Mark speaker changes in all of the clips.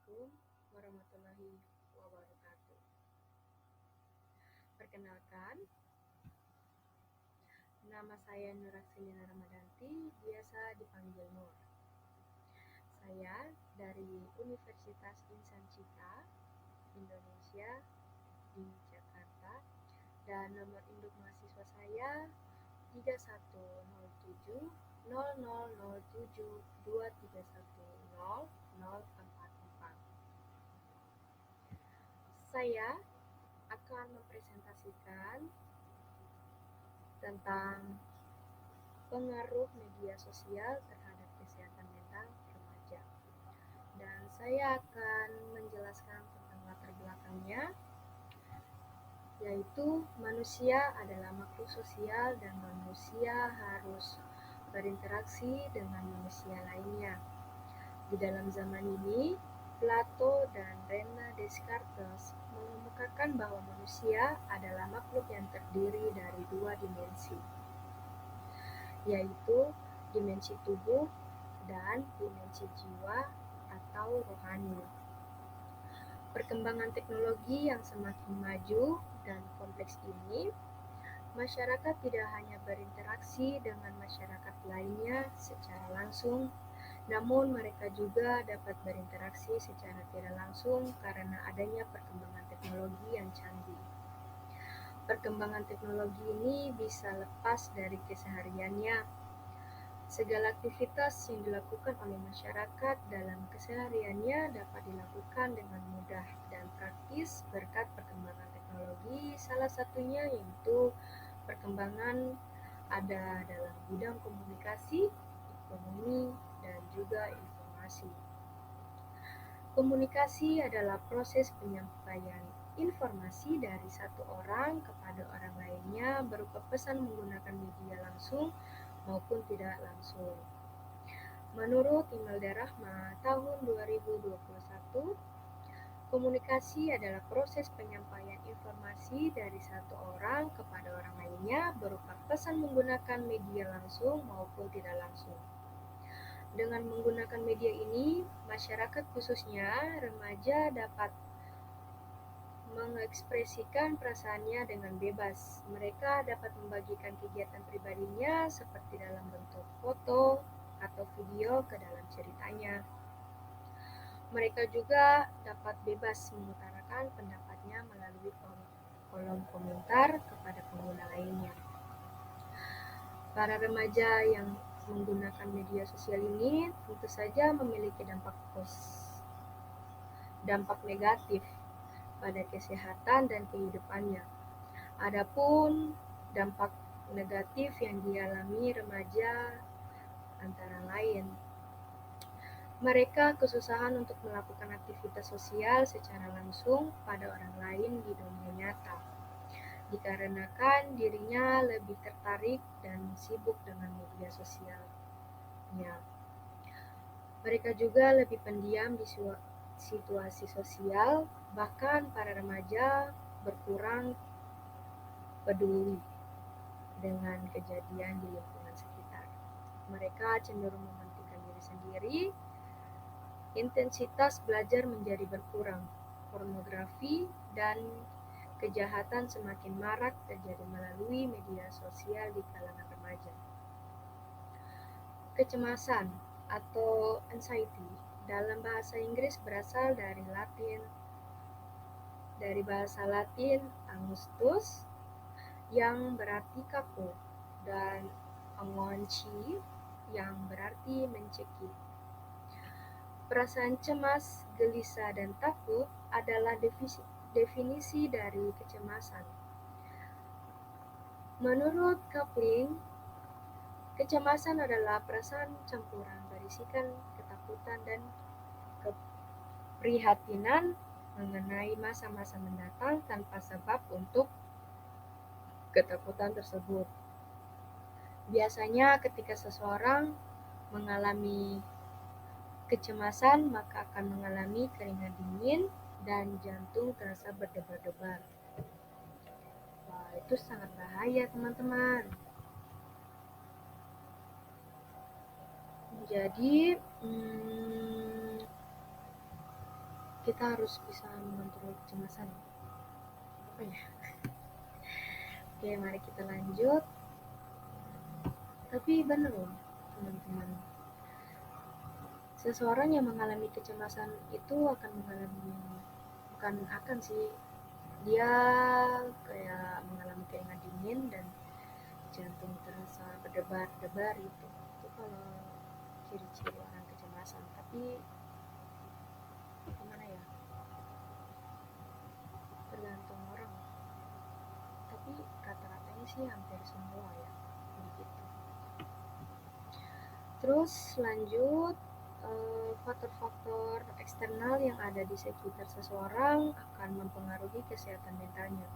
Speaker 1: Assalamualaikum warahmatullahi wabarakatuh. Perkenalkan, nama saya Nuraxilina Ramadanti, biasa dipanggil Nur. Saya dari Universitas Insan Cipta, Indonesia, di Jakarta, dan nomor induk mahasiswa saya 3107000723100044. Saya akan mempresentasikan tentang pengaruh media sosial terhadap kesehatan mental remaja. Dan saya akan menjelaskan tentang latar belakangnya, yaitu manusia adalah makhluk sosial dan manusia harus berinteraksi dengan manusia lainnya. Di dalam zaman ini, Plato dan Rene Descartes mengemukakan bahwa manusia adalah makhluk yang terdiri dari dua dimensi, yaitu dimensi tubuh dan dimensi jiwa atau rohani. Perkembangan teknologi yang semakin maju dan kompleks ini, masyarakat tidak hanya berinteraksi dengan masyarakat lainnya secara langsung, namun mereka juga dapat berinteraksi secara tidak langsung karena adanya perkembangan teknologi yang canggih. Perkembangan teknologi ini bisa lepas dari kesehariannya. Segala aktivitas yang dilakukan oleh masyarakat dalam kesehariannya dapat dilakukan dengan mudah dan praktis berkat perkembangan teknologi, salah satunya yaitu perkembangan ada dalam bidang komunikasi, ekonomi, dan juga informasi. Komunikasi adalah proses penyampaian informasi dari satu orang kepada orang lainnya berupa pesan menggunakan media langsung maupun tidak langsung. Menurut Imelda Rahma tahun 2021, komunikasi adalah proses penyampaian informasi dari satu orang kepada orang lainnya berupa pesan menggunakan media langsung maupun tidak langsung. Dengan menggunakan media ini, masyarakat khususnya remaja dapat mengekspresikan perasaannya dengan bebas. Mereka dapat membagikan kegiatan pribadinya seperti dalam bentuk foto atau video ke dalam ceritanya. Mereka juga dapat bebas mengutarakan pendapatnya melalui kolom komentar kepada pengguna lainnya. Para remaja yang menggunakan media sosial ini tentu saja memiliki dampak negatif pada kesehatan dan kehidupannya. Adapun dampak negatif yang dialami remaja antara lain, mereka kesusahan untuk melakukan aktivitas sosial secara langsung pada orang lain di dunia nyata, dikarenakan dirinya lebih tertarik dan sibuk dengan media sosialnya. Mereka juga lebih pendiam di situasi sosial, bahkan para remaja berkurang peduli dengan kejadian di lingkungan sekitar. Mereka cenderung mementingkan diri sendiri, intensitas belajar menjadi berkurang, pornografi dan kejahatan semakin marak terjadi melalui media sosial di kalangan remaja. Kecemasan atau anxiety dalam bahasa Inggris berasal dari bahasa Latin angustus yang berarti kaku dan angonchi yang berarti mencekik. Perasaan cemas, gelisah, dan takut adalah definisi dari kecemasan. Menurut Kapling, kecemasan adalah perasaan campuran berisikan ketakutan dan keprihatinan mengenai masa-masa mendatang tanpa sebab untuk ketakutan tersebut. Biasanya ketika seseorang mengalami kecemasan, maka akan mengalami keringat dingin dan jantung terasa berdebar-debar. Wah, itu sangat bahaya, teman-teman. Jadi, kita harus bisa mengontrol kecemasan. Apa ya? Oke, mari kita lanjut. Tapi benar loh, teman-teman. Seseorang yang mengalami kecemasan itu akan mengalami, bukan akan sih, dia kayak mengalami keringat dingin dan jantung terasa berdebar-debar gitu. Itu kalau ciri-ciri orang kecemasan. Tapi gimana ya? Tergantung orang. Tapi rata-ratanya sih hampir semua ya begitu. Terus lanjut, faktor-faktor eksternal yang ada di sekitar seseorang akan mempengaruhi kesehatan mentalnya.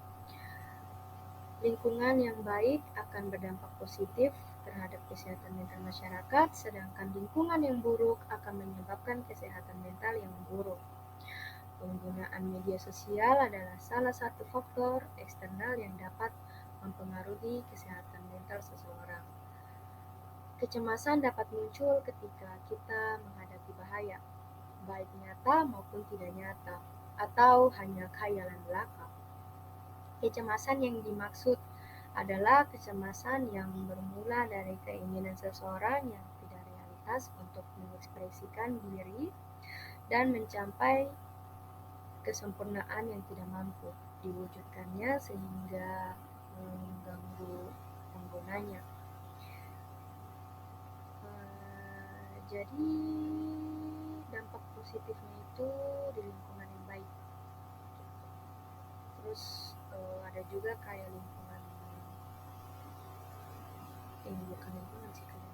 Speaker 1: Lingkungan yang baik akan berdampak positif terhadap kesehatan mental masyarakat, sedangkan lingkungan yang buruk akan menyebabkan kesehatan mental yang memburuk. Penggunaan media sosial adalah salah satu faktor eksternal yang dapat mempengaruhi kesehatan mental seseorang. Kecemasan dapat muncul ketika kita menghadapi bahaya, baik nyata maupun tidak nyata, atau hanya khayalan belaka. Kecemasan yang dimaksud adalah kecemasan yang bermula dari keinginan seseorang yang tidak realitas untuk mengekspresikan diri dan mencapai kesempurnaan yang tidak mampu diwujudkannya sehingga mengganggu penggunanya. Jadi dampak positifnya itu di lingkungan yang baik. Terus ada juga kayak lingkungan, ini bukan lingkungan sih, kayak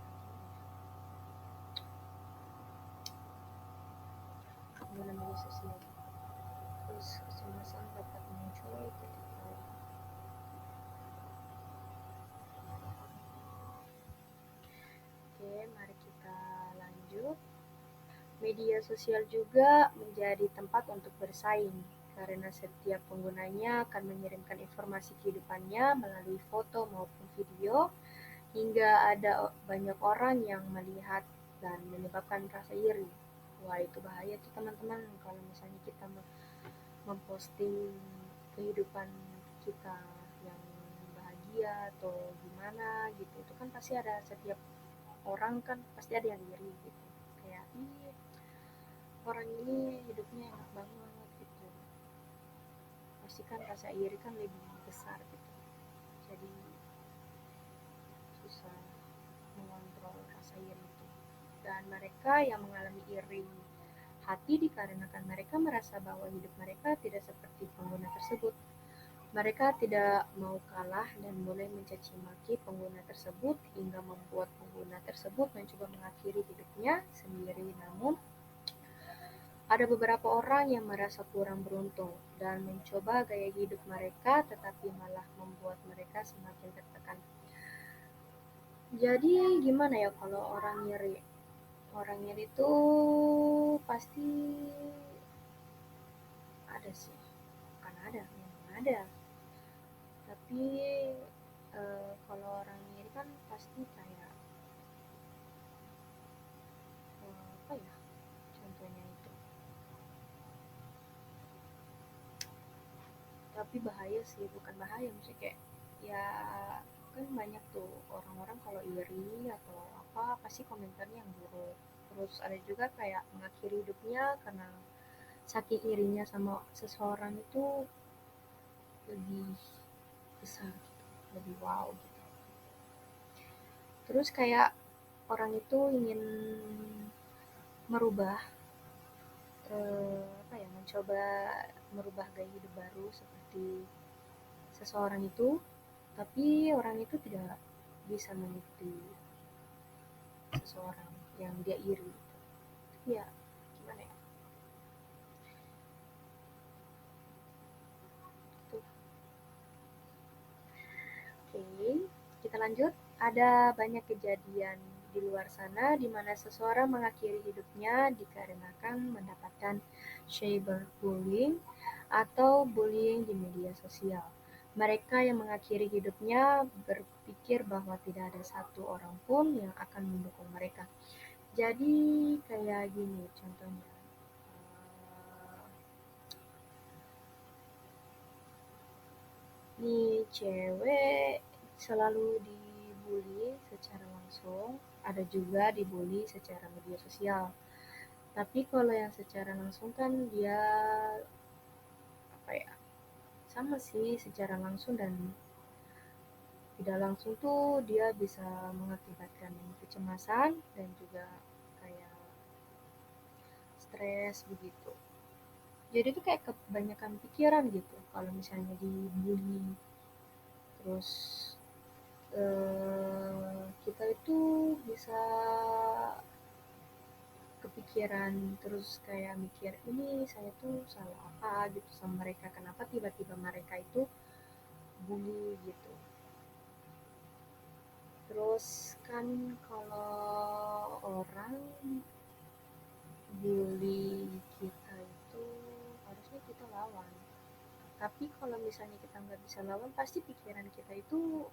Speaker 1: penggunaan media sosial. Terus kecemasan dapat muncul ketika, oke, mari kita lanjut. Media sosial juga menjadi tempat untuk bersaing karena setiap penggunanya akan mengirimkan informasi kehidupannya melalui foto maupun video, hingga ada banyak orang yang melihat dan menyebabkan rasa iri. Wah, itu bahaya tuh teman-teman, kalau misalnya kita memposting kehidupan kita yang bahagia atau gimana gitu, itu kan pasti ada, setiap orang kan pasti ada yang iri gitu, kayak ih, orang ini hidupnya enak banget gitu, pasti kan rasa iri kan lebih besar gitu. Jadi susah mengontrol rasa iri itu. Dan mereka yang mengalami iri hati dikarenakan mereka merasa bahwa hidup mereka tidak seperti pengguna tersebut. Mereka tidak mau kalah dan mulai mencaci maki pengguna tersebut hingga membuat pengguna tersebut mencoba mengakhiri hidupnya sendiri. Namun, ada beberapa orang yang merasa kurang beruntung dan mencoba gaya hidup mereka tetapi malah membuat mereka semakin tertekan. Jadi gimana ya kalau orang nyeri? Orang nyeri itu pasti ada sih. Bukan ada, memang ada. Tapi kalau orang nyeri kan pasti kayak apa ya? Contohnya itu. Tapi bahaya sih, bukan bahaya, maksudnya kayak ya kan banyak tuh orang-orang kalau iri atau apa pasti komentarnya yang buruk. Terus ada juga kayak mengakhiri hidupnya karena saking irinya sama seseorang itu lebih besar gitu, lebih wow gitu. Terus kayak orang itu ingin merubah, apa ya, mencoba merubah gaya hidup baru seperti seseorang itu, tapi orang itu tidak bisa mengikuti seseorang yang dia iri. Ya, gimana ya? Tuh. Oke, kita lanjut. Ada banyak kejadian di luar sana di mana seseorang mengakhiri hidupnya dikarenakan mendapatkan cyberbullying atau bullying di media sosial. Mereka yang mengakhiri hidupnya berpikir bahwa tidak ada satu orang pun yang akan mendukung mereka. Jadi kayak gini contohnya. nih cewek selalu dibully secara langsung, ada juga dibully secara media sosial. Tapi kalau yang secara langsung kan dia apa ya? Sama sih secara langsung dan tidak langsung tuh dia bisa mengakibatkan kecemasan dan juga kayak stres begitu. Jadi tuh kayak kebanyakan pikiran gitu kalau misalnya dibully. Terus kita itu bisa kepikiran terus kayak mikir ini saya tuh salah apa gitu sama mereka, kenapa tiba-tiba mereka itu bully gitu. Terus kan kalau orang bully kita itu harusnya kita lawan. Tapi kalau misalnya kita nggak bisa lawan, pasti pikiran kita itu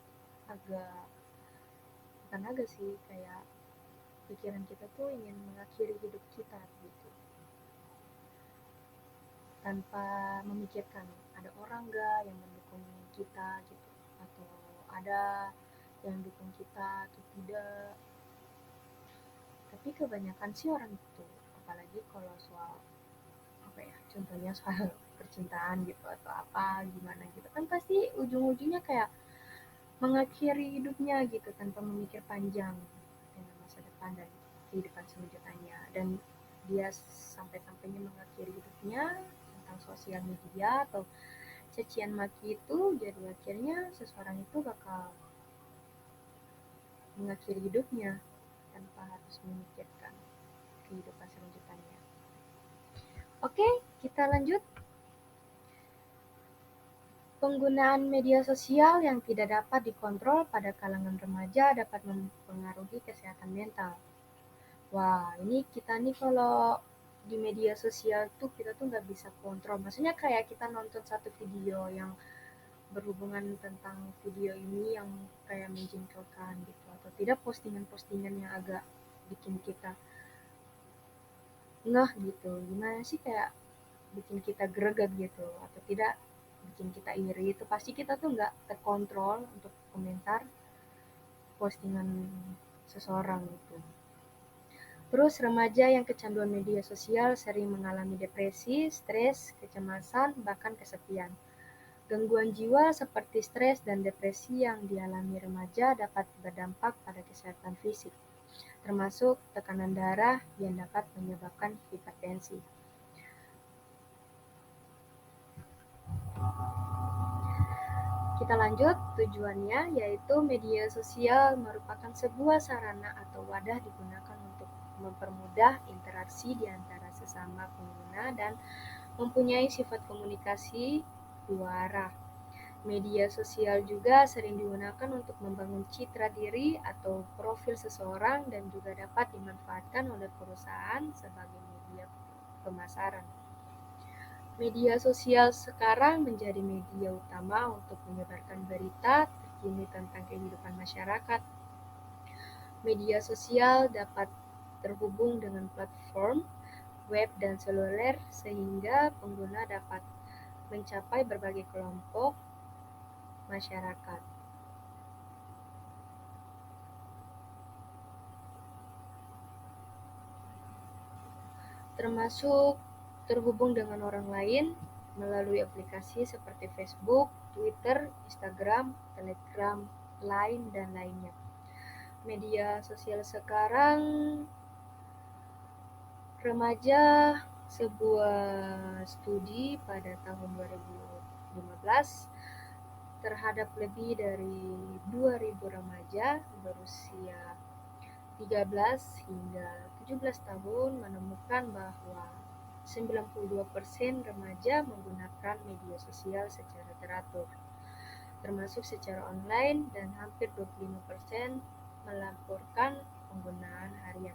Speaker 1: agak, bukan agak sih, kayak pikiran kita tuh ingin mengakhiri hidup kita gitu. Tanpa memikirkan ada orang nggak yang mendukung kita gitu. Atau ada yang dukung kita atau tidak. Tapi kebanyakan sih orang itu, apalagi kalau soal apa ya, contohnya soal percintaan gitu atau apa gimana gitu kan pasti ujung-ujungnya kayak mengakhiri hidupnya gitu tanpa memikir panjang dengan masa depan dan kehidupan selanjutnya. Dan dia sampai-sampainya mengakhiri hidupnya tentang sosial media atau cacian maki itu, jadi akhirnya seseorang itu bakal mengakhiri hidupnya tanpa harus memikirkan kehidupan selanjutnya. Oke, kita lanjut. Penggunaan media sosial yang tidak dapat dikontrol pada kalangan remaja dapat mempengaruhi kesehatan mental. Wah, ini kita nih kalau di media sosial tuh kita tuh nggak bisa kontrol. Maksudnya kayak kita nonton satu video yang berhubungan tentang video ini yang kayak menjengkelkan gitu. Atau tidak postingan-postingan yang agak bikin kita ngeh gitu. Gimana sih kayak bikin kita greget gitu. Atau tidak bikin kita iri. Itu pasti kita tuh nggak terkontrol untuk komentar postingan seseorang gitu. Terus remaja yang kecanduan media sosial sering mengalami depresi, stres, kecemasan, bahkan kesepian. Gangguan jiwa seperti stres dan depresi yang dialami remaja dapat berdampak pada kesehatan fisik, termasuk tekanan darah yang dapat menyebabkan hipertensi. Kita lanjut, tujuannya yaitu media sosial merupakan sebuah sarana atau wadah digunakan untuk mempermudah interaksi di antara sesama pengguna dan mempunyai sifat komunikasi dua arah. Media sosial juga sering digunakan untuk membangun citra diri atau profil seseorang dan juga dapat dimanfaatkan oleh perusahaan sebagai media pemasaran. Media sosial sekarang menjadi media utama untuk menyebarkan berita terkini tentang kehidupan masyarakat. Media sosial dapat terhubung dengan platform web dan seluler sehingga pengguna dapat mencapai berbagai kelompok masyarakat. Termasuk terhubung dengan orang lain melalui aplikasi seperti Facebook, Twitter, Instagram, Telegram, Line, dan lainnya. Media sosial sekarang remaja, sebuah studi pada tahun 2015 terhadap lebih dari 2.000 remaja berusia 13 hingga 17 tahun menemukan bahwa 92% remaja menggunakan media sosial secara teratur, termasuk secara online, dan hampir 25% melaporkan penggunaan harian.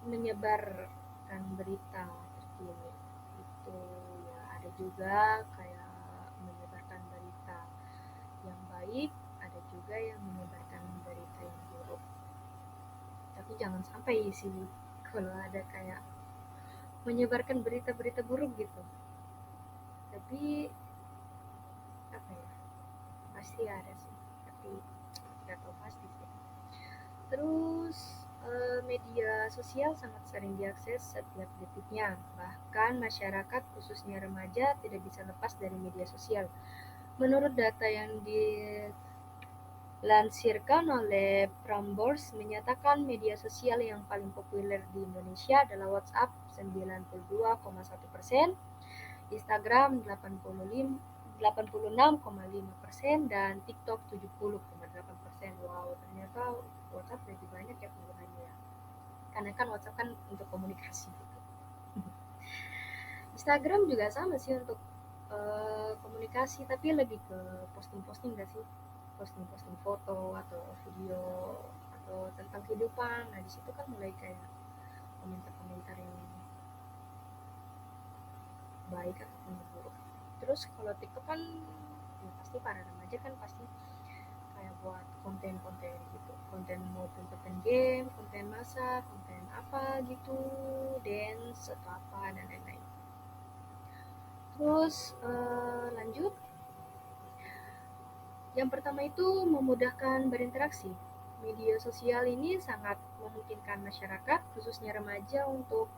Speaker 1: Menyebarkan berita terkini itu ya ada juga kayak menyebarkan berita yang baik, ada juga yang menyebarkan berita yang buruk. Tapi jangan sampai sih kalau ada kayak menyebarkan berita-berita buruk gitu. tapi apa ya, pasti ada sih, tapi nggak tahu pasti sih. Terus media sosial sangat sering diakses setiap detiknya, bahkan masyarakat khususnya remaja tidak bisa lepas dari media sosial. Menurut data yang dilansirkan oleh Prambors menyatakan media sosial yang paling populer di Indonesia adalah WhatsApp 92,1%, Instagram 86,5%, dan TikTok 70,8%. Wow, ternyata WhatsApp lebih banyak ya penggunanya ya. Karena kan WhatsApp kan untuk komunikasi gitu. Instagram juga sama sih untuk komunikasi, tapi lebih ke posting-posting gak sih? Posting-posting foto atau video atau tentang kehidupan. Nah, di situ kan mulai kayak komentar-komentar yang baik ataupun buruk. Terus kalau TikTok kan ya pasti para remaja kan pasti kayak buat konten-konten gitu, konten maupun konten game, konten masak, konten apa gitu, dance atau apa dan lain-lain. Terus lanjut, yang pertama itu memudahkan berinteraksi. Media sosial ini sangat memungkinkan masyarakat, khususnya remaja, untuk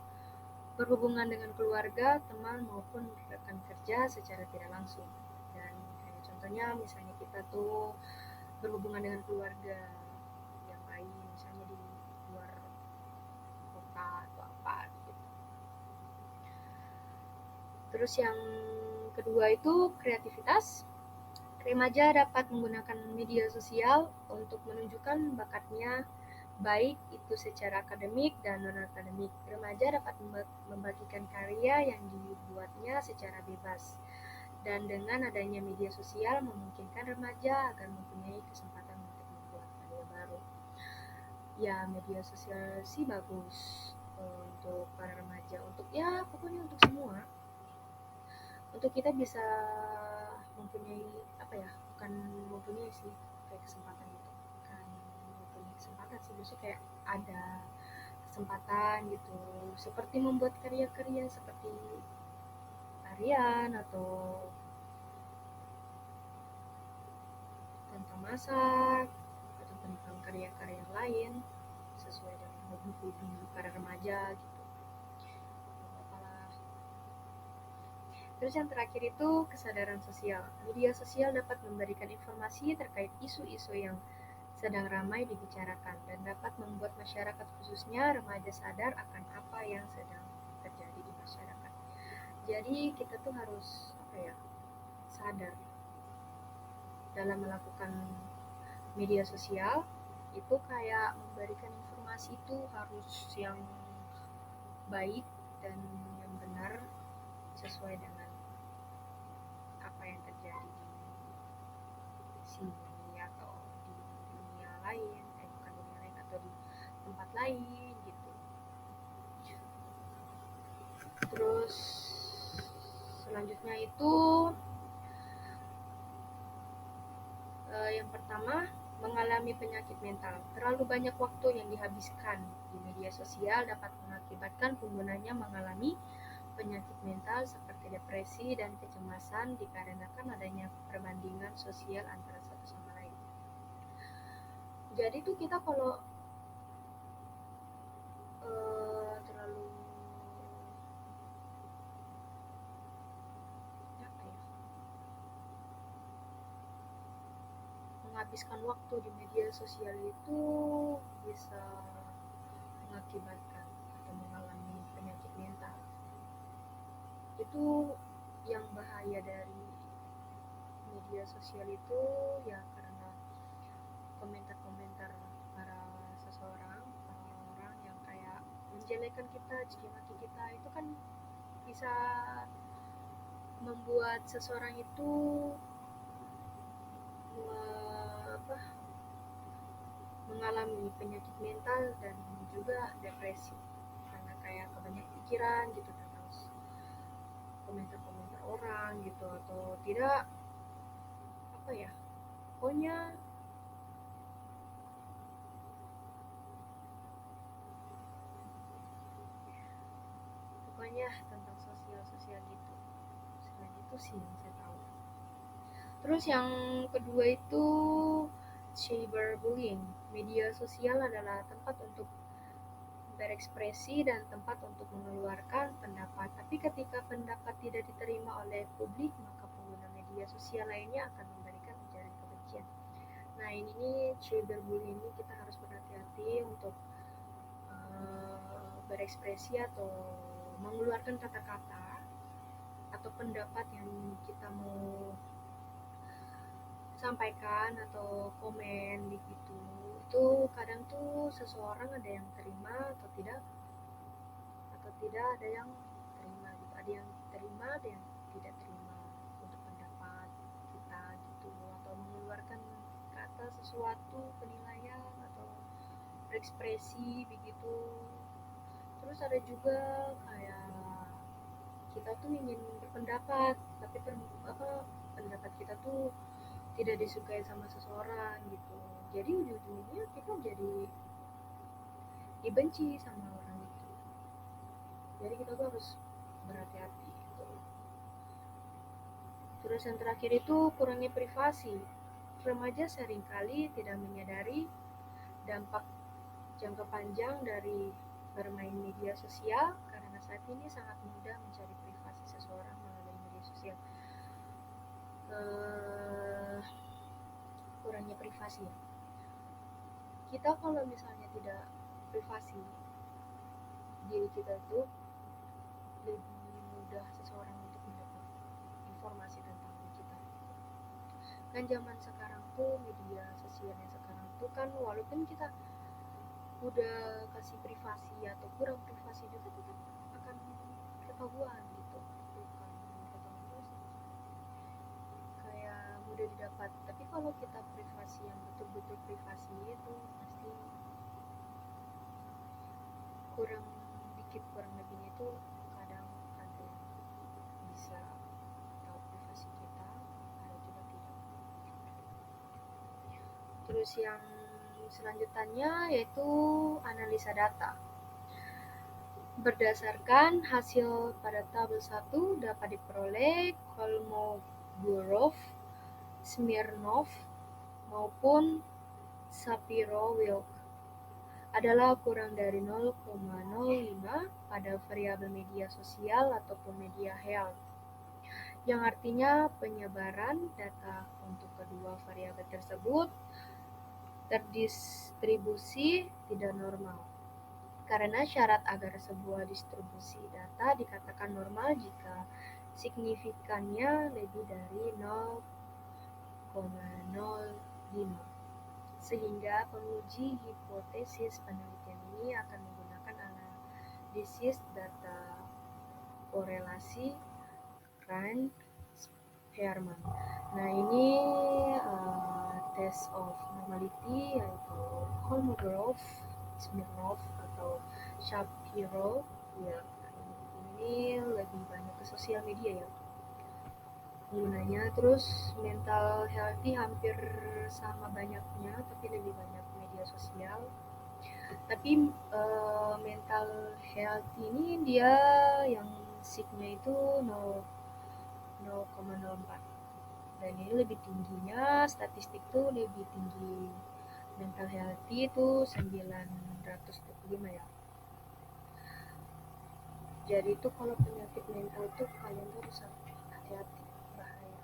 Speaker 1: berhubungan dengan keluarga, teman, maupun rekan kerja secara tidak langsung. Dan kayak contohnya misalnya kita tuh berhubungan dengan keluarga yang lain, misalnya di luar kota atau apa gitu. Terus yang kedua itu kreativitas. Remaja dapat menggunakan media sosial untuk menunjukkan bakatnya, baik itu secara akademik dan non-akademik. Remaja dapat membagikan karya yang dibuatnya secara bebas. Dan dengan adanya media sosial memungkinkan remaja agar mempunyai kesempatan untuk membuat karya baru. Ya, media sosial sih bagus untuk para remaja, untuk ya pokoknya untuk semua. Untuk kita bisa mempunyai apa ya, bukan mempunyai sih, kayak kesempatan gitu, bukan mempunyai kesempatan sih, biasanya kayak ada kesempatan gitu, seperti membuat karya-karya seperti tarian atau tentang masak atau tentang karya-karya yang lain sesuai dengan hobi-hobi para remaja gitu. Apalah. Terus yang terakhir itu kesadaran sosial. Media sosial dapat memberikan informasi terkait isu-isu yang sedang ramai dibicarakan dan dapat membuat masyarakat khususnya remaja sadar akan apa yang sedang terjadi di masyarakat. Jadi kita tuh harus apa ya, sadar dalam melakukan media sosial itu, kayak memberikan informasi itu harus yang baik dan yang benar sesuai dengan apa yang terjadi di sini atau di dunia lain, bukan dunia lain, atau di tempat lain gitu. Terus selanjutnya itu yang pertama, mengalami penyakit mental. Terlalu banyak waktu yang dihabiskan di media sosial dapat mengakibatkan penggunanya mengalami penyakit mental seperti depresi dan kecemasan dikarenakan adanya perbandingan sosial antara satu sama lain. Jadi tuh kita kalau terlalu apa ya, menghabiskan waktu di media sosial itu bisa mengakibatkan atau mengalami penyakit mental. Itu yang bahaya dari media sosial itu ya, karena komentar-komentar para seseorang, para orang-orang yang kayak menjelekan kita, caci maki kita, itu kan bisa membuat seseorang itu mengalami penyakit mental dan juga depresi karena kayak kebanyak pikiran gitu tentang komentar-komentar orang gitu, atau tidak apa ya, pokoknya tentang sosial gitu. Selain itu sih yang saya tahu. Terus yang kedua itu cyberbullying. Media sosial adalah tempat untuk berekspresi dan tempat untuk mengeluarkan pendapat. Tapi ketika pendapat tidak diterima oleh publik, maka pengguna media sosial lainnya akan memberikan ujaran kebencian. Nah, ini nih cyberbullying ini kita harus berhati-hati untuk berekspresi atau mengeluarkan kata-kata atau pendapat yang kita mau sampaikan atau komen begitu. Itu kadang tuh seseorang ada yang terima atau tidak ada yang terima gitu. Ada yang terima, ada yang tidak terima untuk pendapat kita gitu, atau mengeluarkan kata sesuatu penilaian atau berekspresi begitu. Terus ada juga kayak kita tuh ingin berpendapat tapi pendapat kita tuh tidak disukai sama seseorang gitu, jadi ujung-ujungnya kita jadi dibenci sama orang itu. Jadi kita tuh harus berhati-hati gitu. Terus yang terakhir itu kurangnya privasi. Remaja seringkali tidak menyadari dampak jangka panjang dari bermain media sosial karena saat ini sangat mudah mencari privasi seseorang melalui media sosial. Kurangnya privasi ya. Kita kalau misalnya tidak privasi, diri kita tuh lebih mudah seseorang untuk mendapat informasi tentang kita. Kan zaman sekarang tuh media sosialnya sekarang tuh kan walaupun kita udah kasih privasi atau kurang privasi juga tetap akan ketahuan gitu. Bukan ketahuan sih, kayak mudah didapat. Tapi kalau kita privasi yang betul-betul privasi itu pasti kurang dikit kurang lebihnya itu kadang ada yang bisa tahu privasi kita, ada juga tidak. Terus yang selanjutnya yaitu analisa data. Berdasarkan hasil pada tabel 1 dapat diperoleh Kolmogorov, Smirnov, maupun Shapiro-Wilk adalah kurang dari 0,05 pada variabel media sosial ataupun media health, yang artinya penyebaran data untuk kedua variabel tersebut terdistribusi tidak normal. Karena syarat agar sebuah distribusi data dikatakan normal jika signifikannya lebih dari 0,05. Sehingga penguji hipotesis penelitian ini akan menggunakan analisis data korelasi Rand-Spearman. Nah, ini test of normality yaitu Kolmogorov, Smirnov atau Shapiro. Ya, ini lebih banyak ke sosial media ya penggunanya. Terus mental healthy hampir sama banyaknya tapi lebih banyak media sosial. Tapi mental healthy ini dia yang signya itu 0,04, dan ini lebih tingginya statistik tuh lebih tinggi mental healthy itu 925 ya. Jadi itu kalau penyakit mental tuh kalian tuh harus hati-hati, bahaya.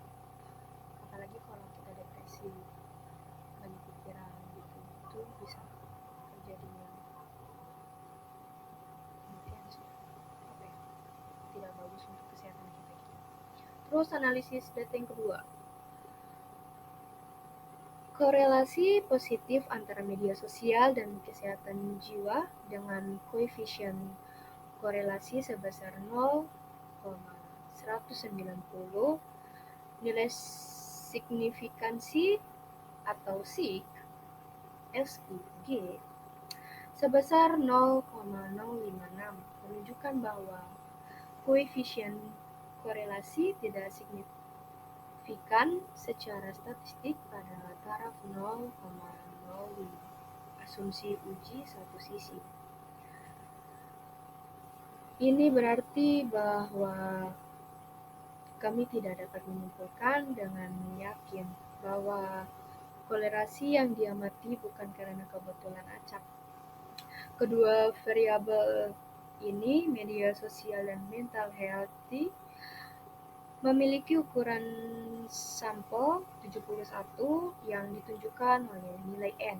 Speaker 1: Apalagi kalau kita depresi, banyak pikiran gitu, itu bisa terjadinya kematian sih. Apa ya? Tidak bagus untuk kesehatan kita gitu. Terus analisis data yang kedua. Korelasi positif antara media sosial dan kesehatan jiwa dengan koefisien korelasi sebesar 0,190, nilai signifikansi atau SIG sebesar 0,056 menunjukkan bahwa koefisien korelasi tidak signifikan secara statistik pada taraf 0,05. Asumsi uji satu sisi. Ini berarti bahwa kami tidak dapat menyimpulkan dengan yakin bahwa kolerasi yang diamati bukan karena kebetulan acak. Kedua variabel ini, media sosial dan mental health, memiliki ukuran sampel 71 yang ditunjukkan oleh nilai N.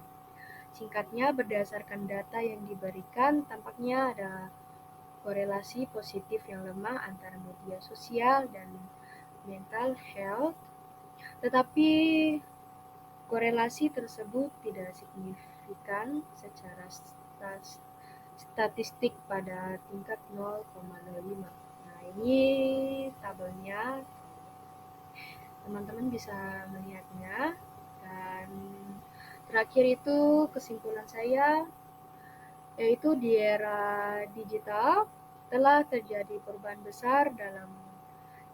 Speaker 1: Singkatnya, berdasarkan data yang diberikan, tampaknya ada korelasi positif yang lemah antara media sosial dan mental health, tetapi korelasi tersebut tidak signifikan secara statistik pada tingkat 0,05. Nah, ini tabelnya, teman-teman bisa melihatnya. Dan terakhir itu kesimpulan saya, yaitu di era digital telah terjadi perubahan besar dalam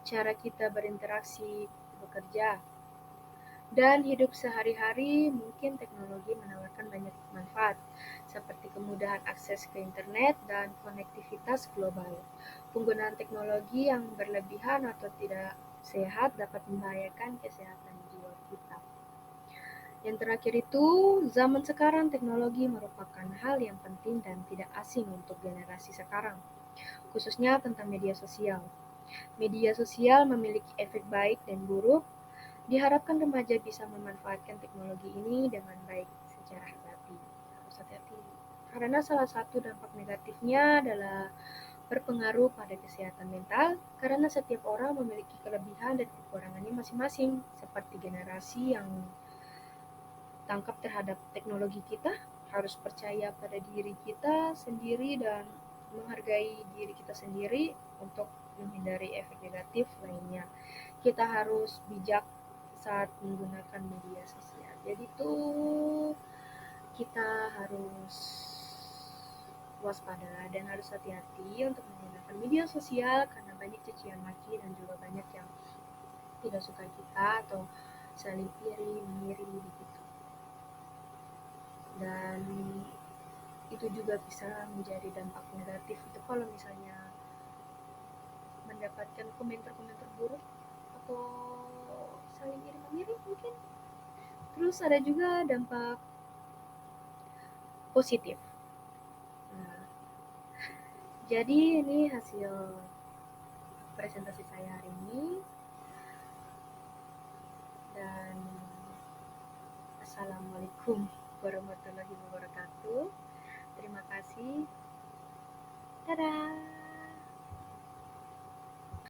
Speaker 1: cara kita berinteraksi, bekerja, dan hidup sehari-hari. Mungkin teknologi menawarkan banyak manfaat, seperti kemudahan akses ke internet dan konektivitas global. Penggunaan teknologi yang berlebihan atau tidak sehat dapat membahayakan kesehatan jiwa kita. Yang terakhir itu, zaman sekarang teknologi merupakan hal yang penting dan tidak asing untuk generasi sekarang, khususnya tentang media sosial. Media sosial memiliki efek baik dan buruk. Diharapkan remaja bisa memanfaatkan teknologi ini dengan baik secara hati-hati. Harus hati-hati. Karena salah satu dampak negatifnya adalah berpengaruh pada kesehatan mental, karena setiap orang memiliki kelebihan dan kekurangannya masing-masing. Seperti generasi yang tangkap terhadap teknologi, kita harus percaya pada diri kita sendiri dan menghargai diri kita sendiri untuk menghindari efek negatif lainnya. Kita harus bijak saat menggunakan media sosial. Jadi tuh kita harus waspada dan harus hati-hati untuk menggunakan media sosial, karena banyak cacian maki dan juga banyak yang tidak suka kita atau saling iri mengiri begitu. Dan itu juga bisa menjadi dampak negatif itu kalau misalnya mendapatkan komentar-komentar buruk atau saling iri mengiri mungkin. Terus ada juga dampak positif. Nah, jadi ini hasil presentasi saya hari ini, dan assalamualaikum warahmatullahi wabarakatuh. Terima kasih. Dadah.